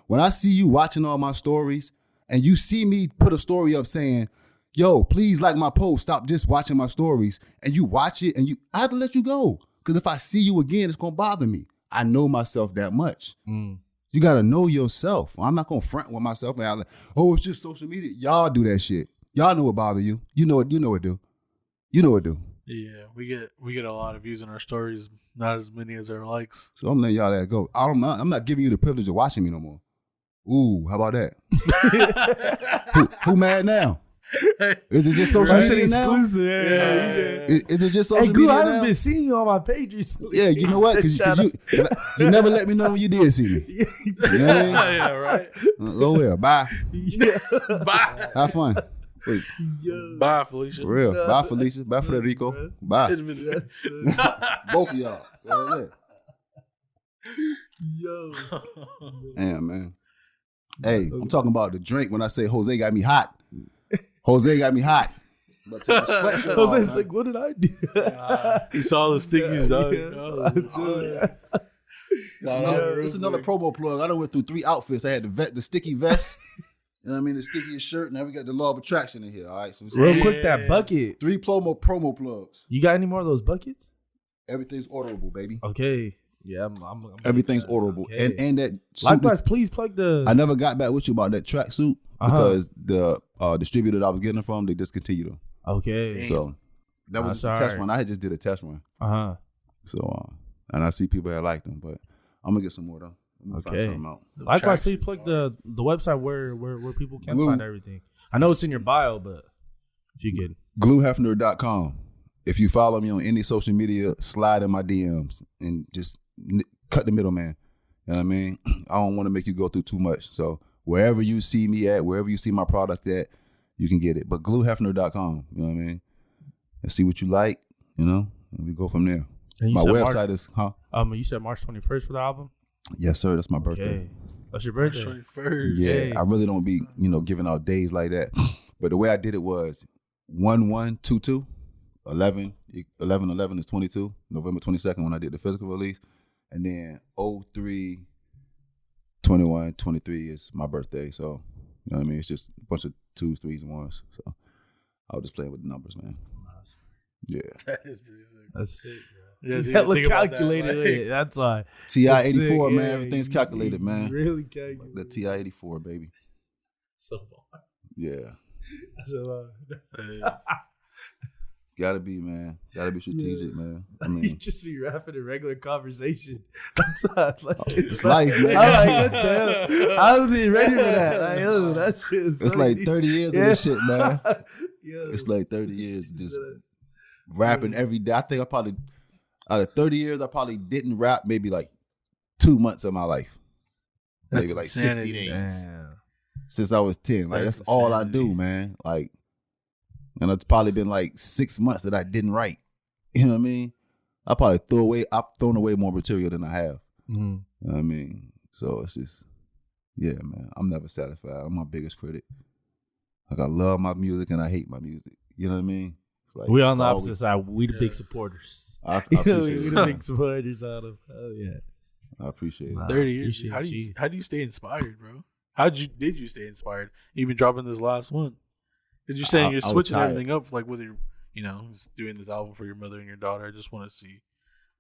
when I see you watching all my stories and you see me put a story up saying, yo, please like my post, stop just watching my stories, and you watch it and I have to let you go. Because if I see you again, it's going to bother me. I know myself that much. You got to know yourself. I'm not going to front with myself. And I'm like, oh, it's just social media. Y'all do that shit. Y'all know what bother you. You know it do. You know it do. Yeah, we get a lot of views on our stories, not as many as our likes. So I'm letting y'all let go. I'm not giving you the privilege of watching me no more. Ooh, how about that? who mad now? Is it just social media now? Exclusive. Is it just social media now? I haven't been seeing you on my page recently. Yeah, you know what? Because you never let me know when you did see me. You know what I mean? Yeah, right. Oh well, bye. Yeah. Bye. Have fun. Wait. Bye, Felicia. For real. Bye, Felicia. Bye, Federico. Bye. Both of y'all. Yo. Damn, man. Hey, I'm talking about the drink when I say Jose got me hot. Jose got me hot. Jose's like, what did I do? He saw the stickies, dog. It's another promo plug. I done went through 3 outfits. I had the sticky vest. You know what I mean? The stickiest shirt. Now we got the law of attraction in here. All right. So real quick, that bucket. 3 promo plugs. You got any more of those buckets? Everything's orderable, baby. Okay. Yeah, I'm everything's orderable. Okay. And that suit, likewise, please plug the. I never got back with you about that tracksuit because the distributor that I was getting it from, they discontinued them. Okay. So that was just a test run. I had just did a test run. So and I see people that like them, but I'm gonna get some more though. Okay. Likewise, please plug the website where people can find everything. I know it's in your bio, but if you get gluehefner.com. If you follow me on any social media, slide in my DMs and just cut the middleman. You know what I mean? I don't want to make you go through too much. So wherever you see me at, wherever you see my product at, you can get it. But gluehefner.com, you know what I mean? And see what you like, you know, and we go from there. My website is, you said March 21st for the album? Yes, sir. That's my birthday. That's your birthday? March 21st. Yeah, I really don't be, giving out days like that. But the way I did it was 1122. 11 is 22, November 22nd when I did the physical release. And then 03, 21, 23 is my birthday. So, you know what I mean? It's just a bunch of 2s, 3s, and 1s. So I was just playing with the numbers, man. Yeah. That is pretty sick. That's sick, bro. Yeah, that look calculated. That's why. TI-84, man. Everything's calculated, man. Really calculated. The TI-84, baby. So far. Yeah. So, Gotta be, man. Gotta be strategic, man. I mean, you just be rapping a regular conversation. That's not like it's life, man. I'm like, what the hell? I was being ready for that. Like, yo, that shit is it's like 30 years of this shit, man. Yo. It's like 30 years of just rapping every day. I think out of 30 years, I probably didn't rap maybe like 2 months of my life. That's maybe like insanity. 60 days. Damn. Since I was 10. Like That's that's all I insanity. do, man. Like, and it's probably been like 6 months that I didn't write. You know what I mean? I've thrown away more material than I have. Mm. You know what I mean? So it's just, yeah, man. I'm never satisfied. I'm my biggest critic. Like I love my music and I hate my music. You know what I mean? It's like We on the always- opposite side. We the big supporters. I appreciate we it. the big supporters out of. Oh yeah. I appreciate it. Nah. 30 years. appreciate How do you stay inspired, bro? Did you stay inspired? Even dropping this last one? Because you're saying you're I was switching tired. everything up, like with your, just doing this album for your mother and your daughter. I just want to see,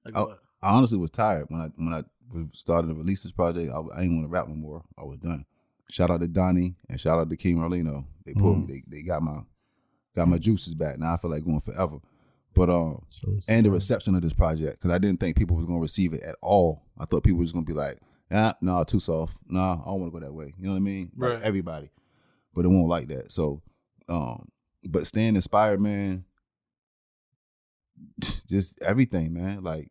like, what? I honestly was tired when I started to release this project. I didn't want to rap no more. I was done. Shout out to Donnie and shout out to King Marlino. They pulled me. They got my juices back. Now I feel like going forever. But and the reception of this project, because I didn't think people was gonna receive it at all. I thought people was gonna be like, no, too soft. No, I don't want to go that way. You know what I mean? Like Right. everybody, but it won't like that. So, but staying inspired, man. Just everything, man. Like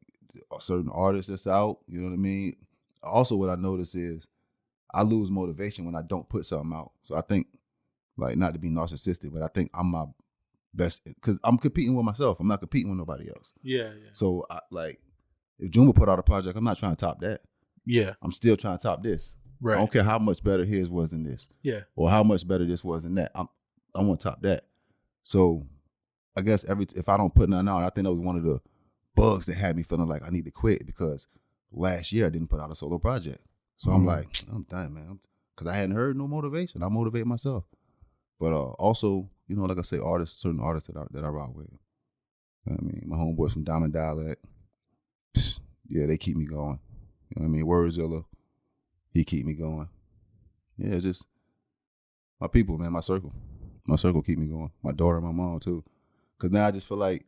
certain artists that's out. You know what I mean? Also, what I notice is I lose motivation when I don't put something out. So I think, like, not to be narcissistic, but I think I'm my best because I'm competing with myself. I'm not competing with nobody else. Yeah. So, if Juma put out a project, I'm not trying to top that. Yeah. I'm still trying to top this. Right. I don't care how much better his was than this, Yeah. or how much better this was than that. I want to top that. So, I guess if I don't put nothing out, I think that was one of the bugs that had me feeling like I need to quit because last year I didn't put out a solo project. So I'm like, I'm done, man, because I hadn't heard no motivation. I motivate myself, but also, like I say, certain artists that I rock with. You know what I mean, my homeboys from Diamond Dialect, yeah, they keep me going. You know what I mean, Wordzilla, he keep me going. Yeah, just my people, man, my circle keep me going. My daughter and my mom too, because now I just feel like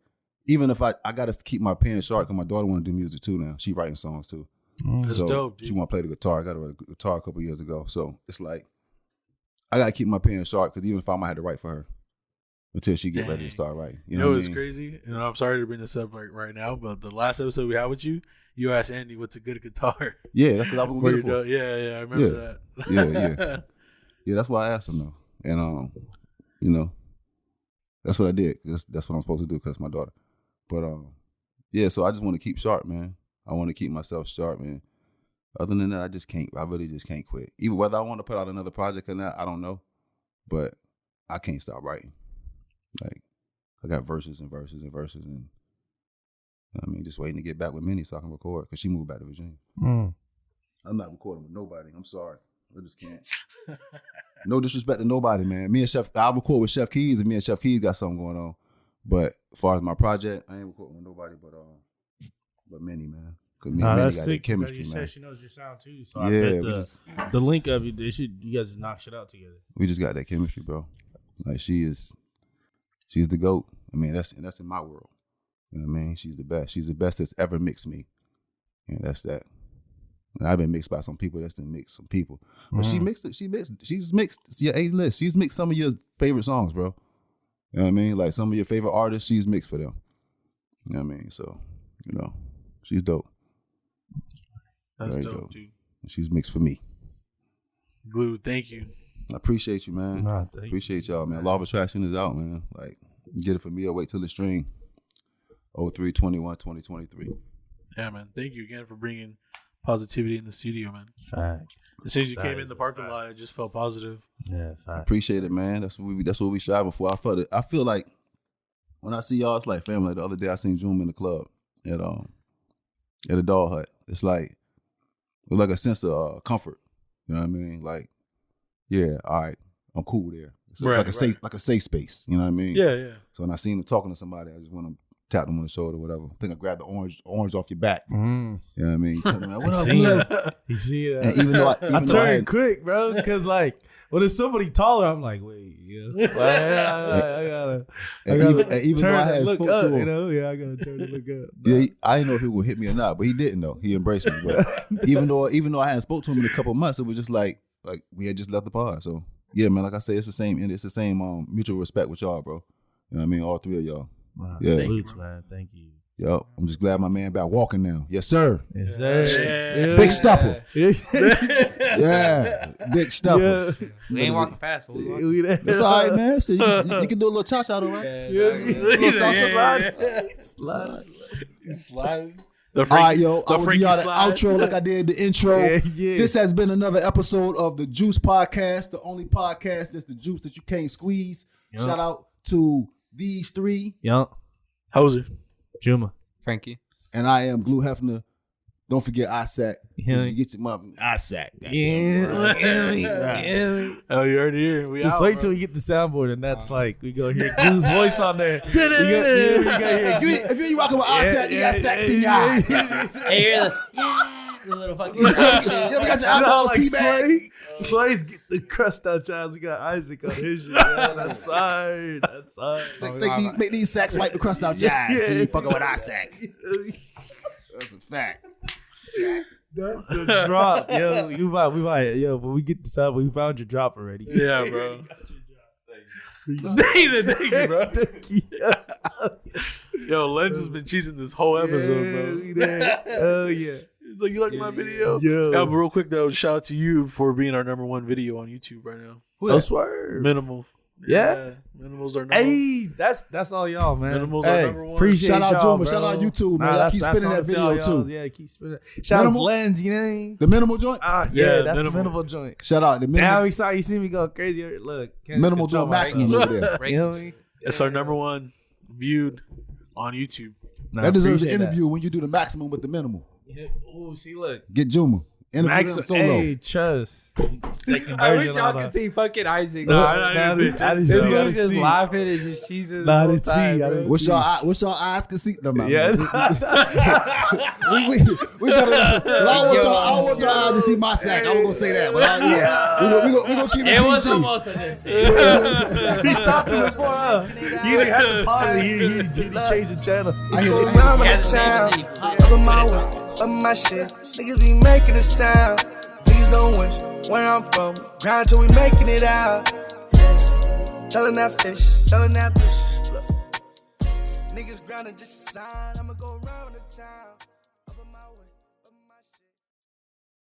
even if I got to keep my pen sharp, because my daughter want to do music too now. She writing songs too. That's So dope, dude. she want to play the guitar. I got her a guitar a couple years ago. So it's like, I got to keep my pen sharp because even if I might have to write for her until she get ready to start writing. You know what's what I mean? crazy? And I'm sorry to bring this up right now, but the last episode we had with you, you asked Andy what's a good guitar. Yeah, that's because I was For going to your get it for. yeah, I remember that. Yeah. Yeah, that's why I asked him though. And, that's what I did. That's what I'm supposed to do because it's my daughter. But, yeah, so I just want to keep sharp, man. I want to keep myself sharp, man. Other than that, I really just can't quit. Even whether I want to put out another project or not, I don't know. But I can't stop writing. Like, I got verses and verses and verses and, just waiting to get back with Minnie so I can record because she moved back to Virginia. I'm not recording with nobody. I'm sorry. I just can't. No disrespect to nobody, man. I'll record with Chef Keys if me and Chef Keys got something going on. But as far as my project, I ain't recording with nobody but Minnie, man. Because me and Minnie got that chemistry, you man. said she knows your sound too. So Yeah, I bet the link of you guys just knock shit out together. We just got that chemistry, bro. Like she's the GOAT. I mean, that's in my world. You know what I mean? She's the best. She's the best that's ever mixed me. And that's that. And I've been mixed by some people that's done mixed some people. But she's mixed your A-list. She's mixed some of your favorite songs, bro. You know what I mean? Like some of your favorite artists, she's mixed for them. You know what I mean? So, she's dope. That's Very dope, dude. She's mixed for me. Glue, thank you. I appreciate you, man. Nah, thank Appreciate y'all, man. Law of Attraction is out, man. Like, get it for me or wait till the stream. 03/21/2023. Yeah, man. Thank you again for bringing positivity in the studio, man. Fact. As soon as you That came in is the a parking fact. lot, I just felt positive. Yeah, fact. Appreciate it, man. That's what we striving for. I feel like when I see y'all, it's like family. The other day I seen Zoom in the club at a dog hut. It's like a sense of comfort. You know what I mean? Like, yeah, all right, I'm cool there. So Right, it's like a safe space. You know what I mean? Yeah. So when I seen him talking to somebody, I just want to tap them on the shoulder, or whatever. I think I grabbed the orange off your back. You know what I mean? You tell me, like, what up? See What up? it. You see that? And even though I I turned quick, bro, because like when it's somebody taller, I'm like, wait, like, I gotta even though turn I and had look spoke up, to him, I gotta turn and look up. yeah, I didn't know if he would hit me or not, but he didn't though. He embraced me. But even though I hadn't spoke to him in a couple of months, it was just like we had just left the pod. So yeah, man, like I said, it's the same mutual respect with y'all, bro. You know what I mean? All three of y'all. Wow, Yeah. salutes, man. Thank you. Yo, I'm just glad my man back walking now. Yes, sir. Yes, sir. Yeah. Big stepper. Yeah. Yeah, big stepper. Yeah. We ain't walking fast. But we walking. That's all right, man. So you can do a little cha-cha, though, right? He's like, slide. All right, yo. I will give Frankie y'all the slide. outro like I did the intro. Yeah. This has been another episode of the Juice Podcast, the only podcast that's the juice that you can't squeeze. Yup. Shout out to these three. Yup. Hauser. Juma. Frankie. And I am Glue Hefner. Don't forget ISAC. Yeah. You get your mother ISAC. Yeah. Oh, you already here. We Just out, wait bro. till we get the soundboard, and that's like we go hear Glue's voice on there. We go hear If you ain't rocking with ISAC, you got sex in your eyes. Hey, you're the little fucking action. You ever got your eyeballs teabag? Sway's get the crust out your eyes. We got Isaac on his shit. Yeah, that's fine. That's fine. Make these sacks wipe the crust out your eyes. Yeah. You fucking with ISAC. That's a fact. That's the drop. Yo, we might. Yo, when we get this out, we found your drop already. Yeah, bro. Thank you, bro. Yo, Lens has been cheesing this whole episode, bro. Oh, yeah. He's like, you like my video? Yo. Yeah, but real quick, though, shout out to you for being our #1 video on YouTube right now. Oh, swerve. Minimal. Yeah. Minimals are Hey, that's all y'all, man. Minimals Hey, are #1. Appreciate Shout out y'all, Juma. bro. Shout out YouTube, man. Y'all keep that's spinning that honestly video, all y'all. too. Yeah, keep spinning. Shout out Minimal? Lens, you know? The minimal joint? Yeah, Yeah, that's minimal. the minimal joint. Shout out the Now minimal. we saw you see me go crazy. Look, can't Minimal control joint maximum myself. over there. You know what I mean? It's our #1 viewed on YouTube. Nah, That deserves an appreciate interview when you do the maximum with the minimal. Yeah. Oh, see, look. Get Juma. Interview them solo. Hey, trust. Second I version wish y'all on could that. see fucking Isaac. Nah, I didn't This see. I dude's just didn't see. laughing and just cheesing. Nah, I the didn't see. whole time, I bro. didn't What's your eyes can see? No, man. Yeah. We gotta. I don't want your eyes to see my sack. I was gonna say that, but we gonna keep it. It was PG. almost a this. He stopped it before. You didn't have to pause it. He changed the channel. I hear it. Around the town, up in my way, up in my shit. Niggas be making a sound. Niggas don't wish where I'm from. Grind till we making it out. Selling that fish, selling that fish. Look, niggas grounded just a sign. I'ma go around the town.